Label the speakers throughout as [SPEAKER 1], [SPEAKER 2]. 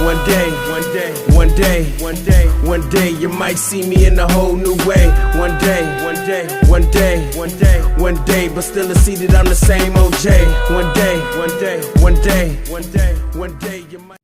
[SPEAKER 1] One day, you might see me in a whole new way. One day, but still I see that I'm the same OJ. One day, you might.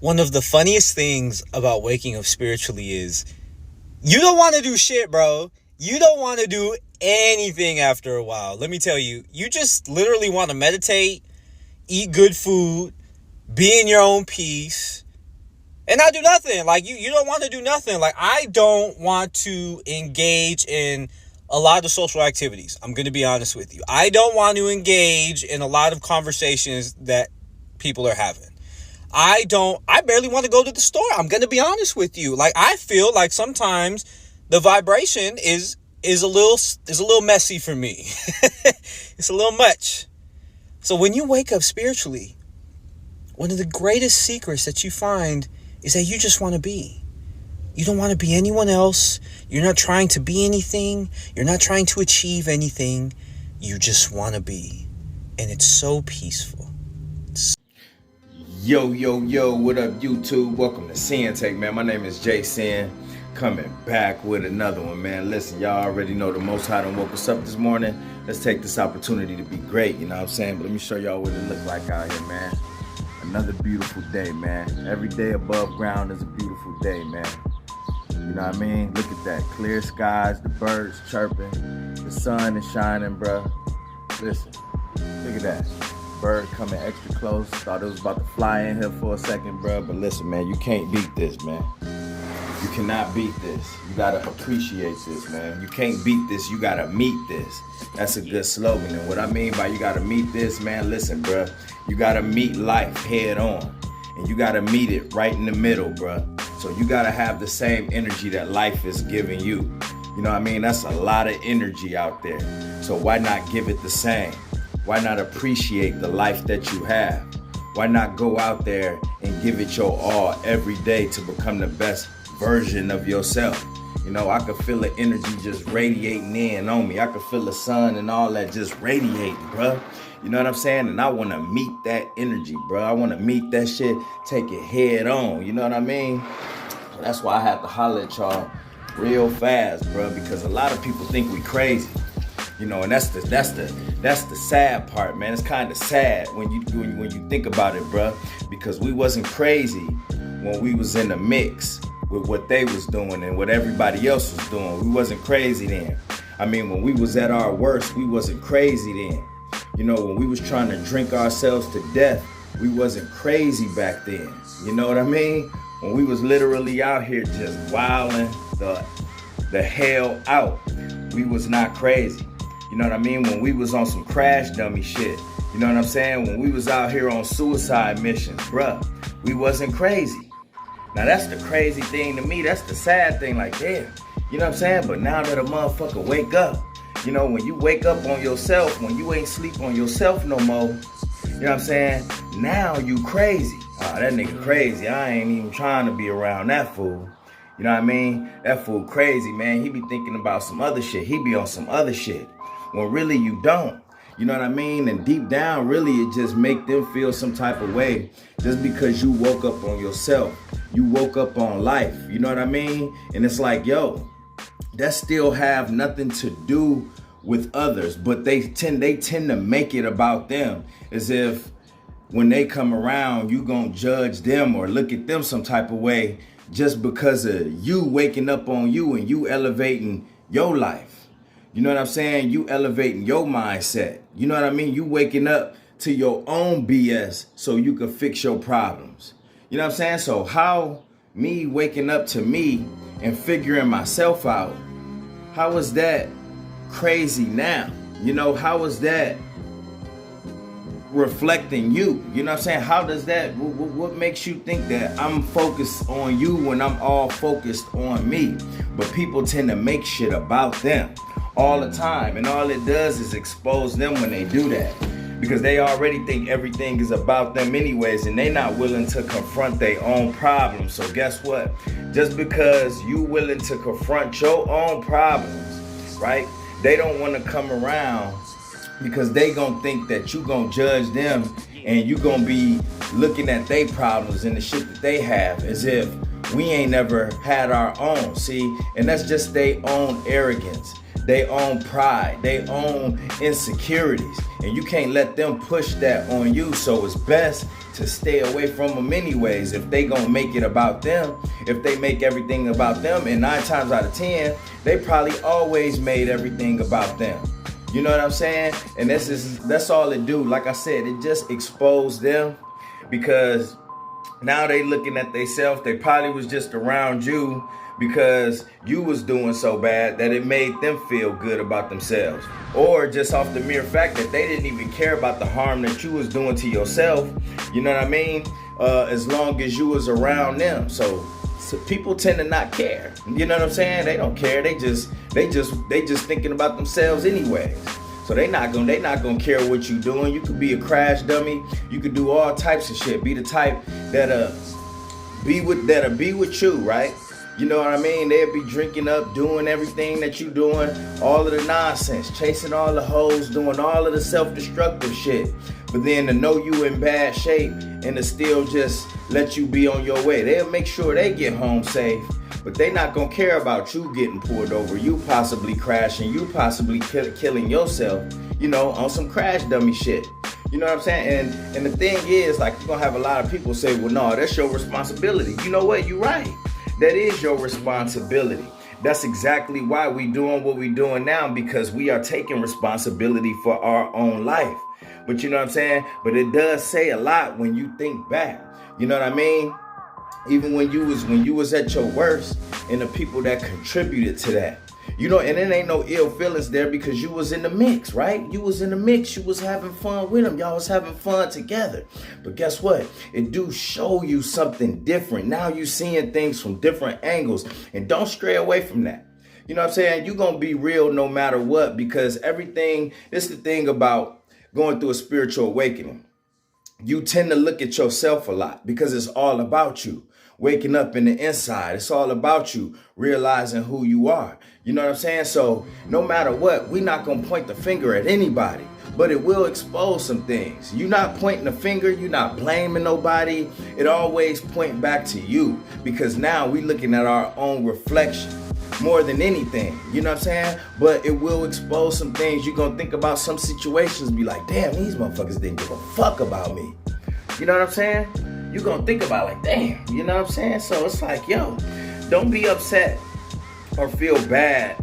[SPEAKER 2] One of the funniest things about waking up spiritually is you don't want to do shit, bro. You don't want to do anything after a while. Let me tell you, you just literally want to meditate, eat good food, be in your own peace, and not do nothing. Like, you don't want to do nothing. Like, I don't want to engage in a lot of social activities. I'm going to be honest with you. I don't want to engage in a lot of conversations that people are having. I barely want to go to the store. I'm going to be honest with you. Like, I feel like sometimes the vibration is a little messy for me. It's a little much. So when you wake up spiritually, one of the greatest secrets that you find is that you just want to be. You don't want to be anyone else. You're not trying to be anything. You're not trying to achieve anything. You just want to be. And it's so peaceful.
[SPEAKER 1] Yo, what up, YouTube? Welcome to Sinn-Take, man. My name is Sin, coming back with another one, man. Listen, y'all already know the Most High done woke us up this morning. Let's take this opportunity to be great, you know what I'm saying? But let me show y'all what it look like out here, man. Another beautiful day, man. Every day above ground is a beautiful day, man. You know what I mean? Look at that. Clear skies, the birds chirping, the sun is shining, bro. Listen, look at that. Bird coming extra close. Thought it was about to fly in here for a second, bro. But listen, man, you can't beat this, man. You cannot beat this. You gotta appreciate this, man. You can't beat this. You gotta meet this. That's a good slogan. And what I mean by you gotta meet this, man, listen, bro. You gotta meet life head on. And you gotta meet it right in the middle, bro. So you gotta have the same energy that life is giving you. You know what I mean? That's a lot of energy out there. So why not give it the same? Why not appreciate the life that you have? Why not go out there and give it your all every day to become the best version of yourself? You know, I could feel the energy just radiating in on me. I could feel the sun and all that just radiating, bro. You know what I'm saying? And I want to meet that energy, bro. I want to meet that shit, take it head on. You know what I mean? That's why I have to holler at y'all real fast, bro, because a lot of people think we crazy. You know, and that's the sad part, man. It's kind of sad when you think about it, bro, because we wasn't crazy when we was in the mix with what they was doing and what everybody else was doing. We wasn't crazy then. I mean, when we was at our worst, we wasn't crazy then. You know, when we was trying to drink ourselves to death, we wasn't crazy back then. You know what I mean? When we was literally out here just wilding the hell out, we was not crazy. You know what I mean? When we was on some crash dummy shit. You know what I'm saying? When we was out here on suicide missions, bruh, we wasn't crazy. Now that's the crazy thing to me. That's the sad thing, like, damn. You know what I'm saying? But now that a motherfucker wake up, you know, when you wake up on yourself, when you ain't sleep on yourself no more, you know what I'm saying? Now you crazy. Oh, that nigga crazy. I ain't even trying to be around that fool. You know what I mean? That fool crazy, man. He be thinking about some other shit. He be on some other shit. When really you don't. You know what I mean? And deep down, really, it just make them feel some type of way just because you woke up on yourself. You woke up on life. You know what I mean? And it's like, yo, that still have nothing to do with others, but they tend to make it about them, as if when they come around, you gonna judge them or look at them some type of way just because of you waking up on you and you elevating your life. You know what I'm saying? You elevating your mindset. You know what I mean? You waking up to your own BS so you can fix your problems. You know what I'm saying? So how me waking up to me and figuring myself out, how is that crazy now? You know, how is that reflecting you? You know what I'm saying? How does that, what makes you think that I'm focused on you when I'm all focused on me? But people tend to make shit about them all the time, and all it does is expose them when they do that, because they already think everything is about them anyways, and they not willing to confront their own problems. So guess what? Just because you willing to confront your own problems, right? They don't want to come around because they gonna think that you gonna judge them and you gonna be looking at their problems and the shit that they have as if we ain't never had our own. See, and that's just their own arrogance, their own pride, their own insecurities. And you can't let them push that on you. So it's best to stay away from them anyways. If they gonna make it about them, if they make everything about them, and 9 times out of 10, they probably always made everything about them. You know what I'm saying? And that's all it do. Like I said, it just exposed them, because now they looking at themselves. They probably was just around you because you was doing so bad that it made them feel good about themselves. Or just off the mere fact that they didn't even care about the harm that you was doing to yourself. You know what I mean? As long as you was around them. So people tend to not care. You know what I'm saying? They don't care. They just thinking about themselves anyways. So they not gonna care what you doing. You could be a crash dummy. You could do all types of shit. Be the type that'll be with you, right? You know what I mean? They'll be drinking up, doing everything that you doing, all of the nonsense, chasing all the hoes, doing all of the self-destructive shit. But then to know you in bad shape and to still just let you be on your way. They'll make sure they get home safe, but they not gonna care about you getting pulled over, you possibly crashing, you possibly killing yourself, you know, on some crash dummy shit. You know what I'm saying? And the thing is, like, you're gonna have a lot of people say, well, no, that's your responsibility. You know what? You're right. That is your responsibility. That's exactly why we doing what we doing now, because we are taking responsibility for our own life. But you know what I'm saying? But it does say a lot when you think back. You know what I mean? Even when you was at your worst, and the people that contributed to that. You know, and it ain't no ill feelings there because you was in the mix, right? You was in the mix. You was having fun with them. Y'all was having fun together. But guess what? It do show you something different. Now you seeing things from different angles. And don't stray away from that. You know what I'm saying? You're going to be real no matter what, because everything, this is the thing about going through a spiritual awakening. You tend to look at yourself a lot because it's all about you. Waking up in the inside. It's all about you realizing who you are. You know what I'm saying? So no matter what, we're not going to point the finger at anybody, but it will expose some things. You're not pointing the finger. You're not blaming nobody. It always point back to you, because now we looking at our own reflection more than anything. You know what I'm saying? But it will expose some things. You're going to think about some situations, be like, damn, these motherfuckers didn't give a fuck about me. You know what I'm saying? You're going to think about like, damn, you know what I'm saying? So it's like, yo, don't be upset or feel bad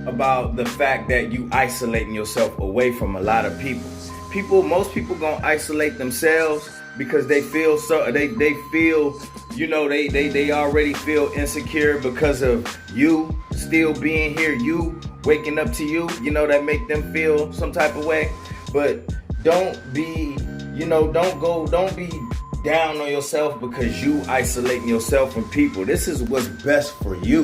[SPEAKER 1] about the fact that you isolating yourself away from a lot of people. Most people going to isolate themselves because they feel they feel, you know, they already feel insecure because of you still being here, you waking up to you, you know, that make them feel some type of way. But don't be, you know, don't be down on yourself because you isolating yourself from people. This is what's best for you,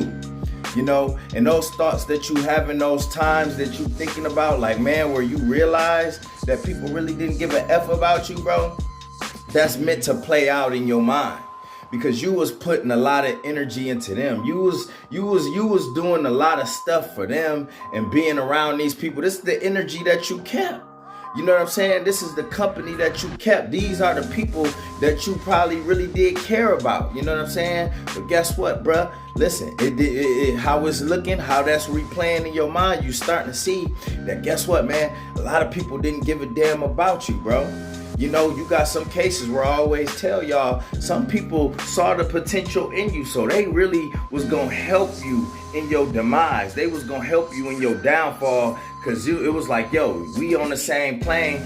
[SPEAKER 1] you know. And those thoughts that you have in those times that you thinking about, like, man, where you realize that people really didn't give a F about you, bro, that's meant to play out in your mind, because you was putting a lot of energy into them. You was doing a lot of stuff for them and being around these people. This is the energy that you kept. You know what I'm saying? This is the company that you kept. These are the people that you probably really did care about. You know what I'm saying? But guess what, bruh? Listen, how it's looking, how that's replaying in your mind, you starting to see that, guess what, man? A lot of people didn't give a damn about you, bro. You know, you got some cases where I always tell y'all, some people saw the potential in you, so they really was going to help you in your demise. They was going to help you in your downfall, because it was like, yo, we on the same plane.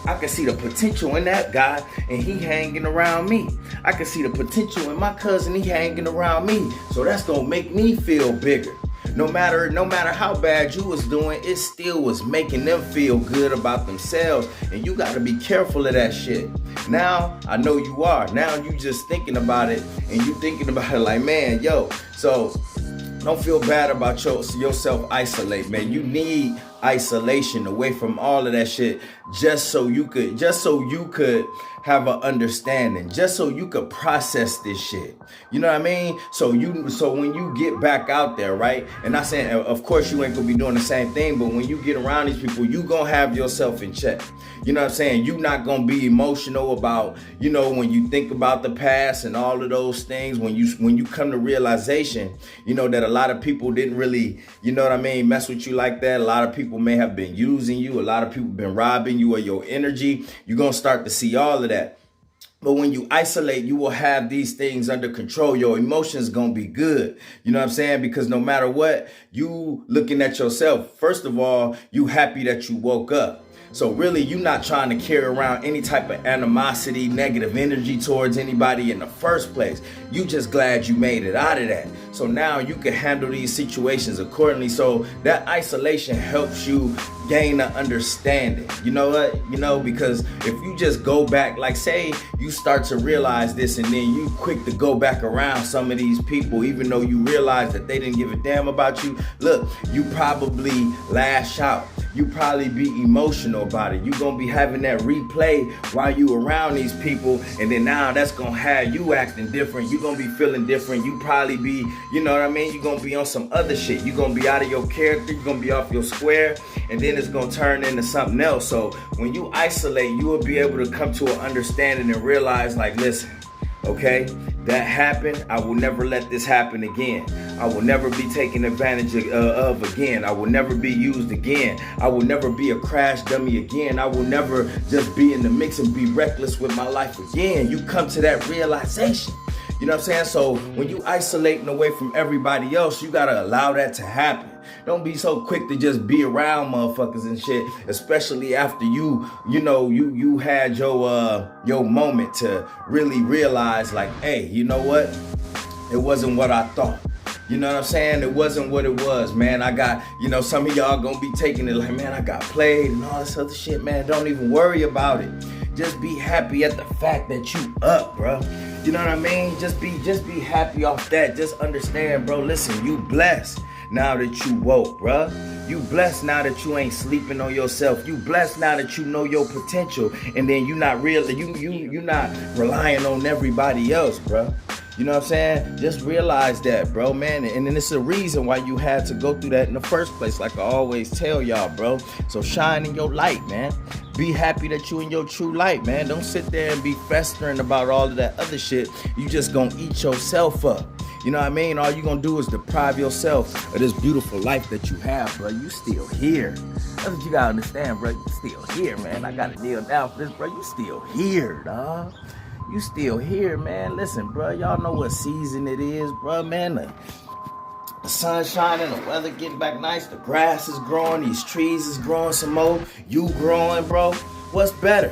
[SPEAKER 1] I can see the potential in that guy, and he hanging around me. I can see the potential in my cousin, he hanging around me. So that's going to make me feel bigger. No matter how bad you was doing, it still was making them feel good about themselves. And you got to be careful of that shit. Now, I know you are. Now you just thinking about it, and you thinking about it like, man, yo, so don't feel bad about yourself isolate, man. You need isolation away from all of that shit just so you could have an understanding, just so you could process this shit. You know what I mean? So when you get back out there, right? And not saying, of course, you ain't gonna be doing the same thing, but when you get around these people, you gonna have yourself in check. You know what I'm saying? You not gonna be emotional about, you know, when you think about the past and all of those things. When you come to realization, you know, that a lot of people didn't really, you know what I mean, mess with you like that. A lot of people may have been using you. A lot of people been robbing you of your energy. You're gonna start to see all of that. But when you isolate, you will have these things under control. Your emotions gonna be good. You know what I'm saying? Because no matter what, you looking at yourself, first of all, you happy that you woke up. So really, you're not trying to carry around any type of animosity, negative energy towards anybody in the first place. You just glad you made it out of that. So now you can handle these situations accordingly. So that isolation helps you gain an understanding. You know what? You know, because if you just go back, like say you start to realize this and then you quick to go back around some of these people, even though you realize that they didn't give a damn about you. Look, you probably lash out. You probably be emotional about it. You gonna be having that replay while you around these people, and then now that's gonna have you acting different. You gonna be feeling different. You probably be, you know what I mean? You gonna be on some other shit. You gonna be out of your character. You gonna be off your square, and then it's gonna turn into something else. So when you isolate, you will be able to come to an understanding and realize, like, listen, okay, that happened. I will never let this happen again. I will never be taken advantage of again. I will never be used again. I will never be a crash dummy again. I will never just be in the mix and be reckless with my life again. You come to that realization. You know what I'm saying? So when you isolating away from everybody else, you gotta allow that to happen. Don't be so quick to just be around motherfuckers and shit, especially after you had your moment to really realize, like, hey, you know what? It wasn't what I thought. You know what I'm saying? It wasn't what it was, man. I got, you know, some of y'all gonna be taking it like, man, I got played and all this other shit, man. Don't even worry about it. Just be happy at the fact that you up, bro. You know what I mean? Just be happy off that. Just understand, bro. Listen, you blessed now that you woke, bro. You blessed now that you ain't sleeping on yourself. You blessed now that you know your potential, and then you not not relying on everybody else, bro. You know what I'm saying? Just realize that, bro, man. And then it's a reason why you had to go through that in the first place, like I always tell y'all, bro. So shine in your light, man. Be happy that you in your true light, man. Don't sit there and be festering about all of that other shit. You just gonna eat yourself up. You know what I mean? All you gonna do is deprive yourself of this beautiful life that you have, bro. You still here. That's what you gotta understand, bro. You still here, man. I gotta kneel down for this, bro. You still here, dog. You still here, man. Listen, bro. Y'all know what season it is, bro, man. The sun's shining, the weather getting back nice, the grass is growing, these trees is growing some more, you growing, bro. What's better?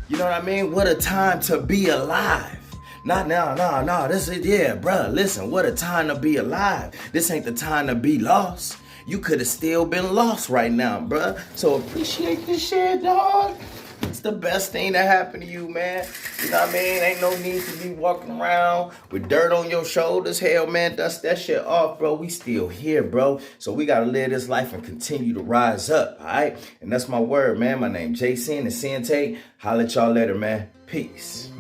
[SPEAKER 1] You know what I mean? What a time to be alive. No, this is, yeah, bro, listen, what a time to be alive. This ain't the time to be lost. You could have still been lost right now, bro. So appreciate this shit, dog. It's the best thing that happened to you, man. You know what I mean? Ain't no need to be walking around with dirt on your shoulders. Hell, man, dust that shit off, bro. We still here, bro. So we got to live this life and continue to rise up, all right? And that's my word, man. My name Jason and Sinn-Take. Holla at y'all later, man. Peace.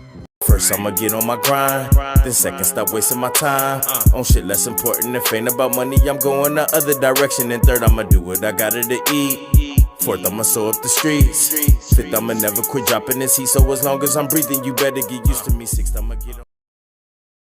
[SPEAKER 3] First I'ma get on my grind, then second stop wasting my time on shit less important. If ain't about money, I'm going the other direction. And third, I'ma do what I gotta to eat. Fourth, I'ma sew up the streets. Fifth, I'ma never quit dropping this heat. So as long as I'm breathing, you better get used to me. Sixth, I'ma get on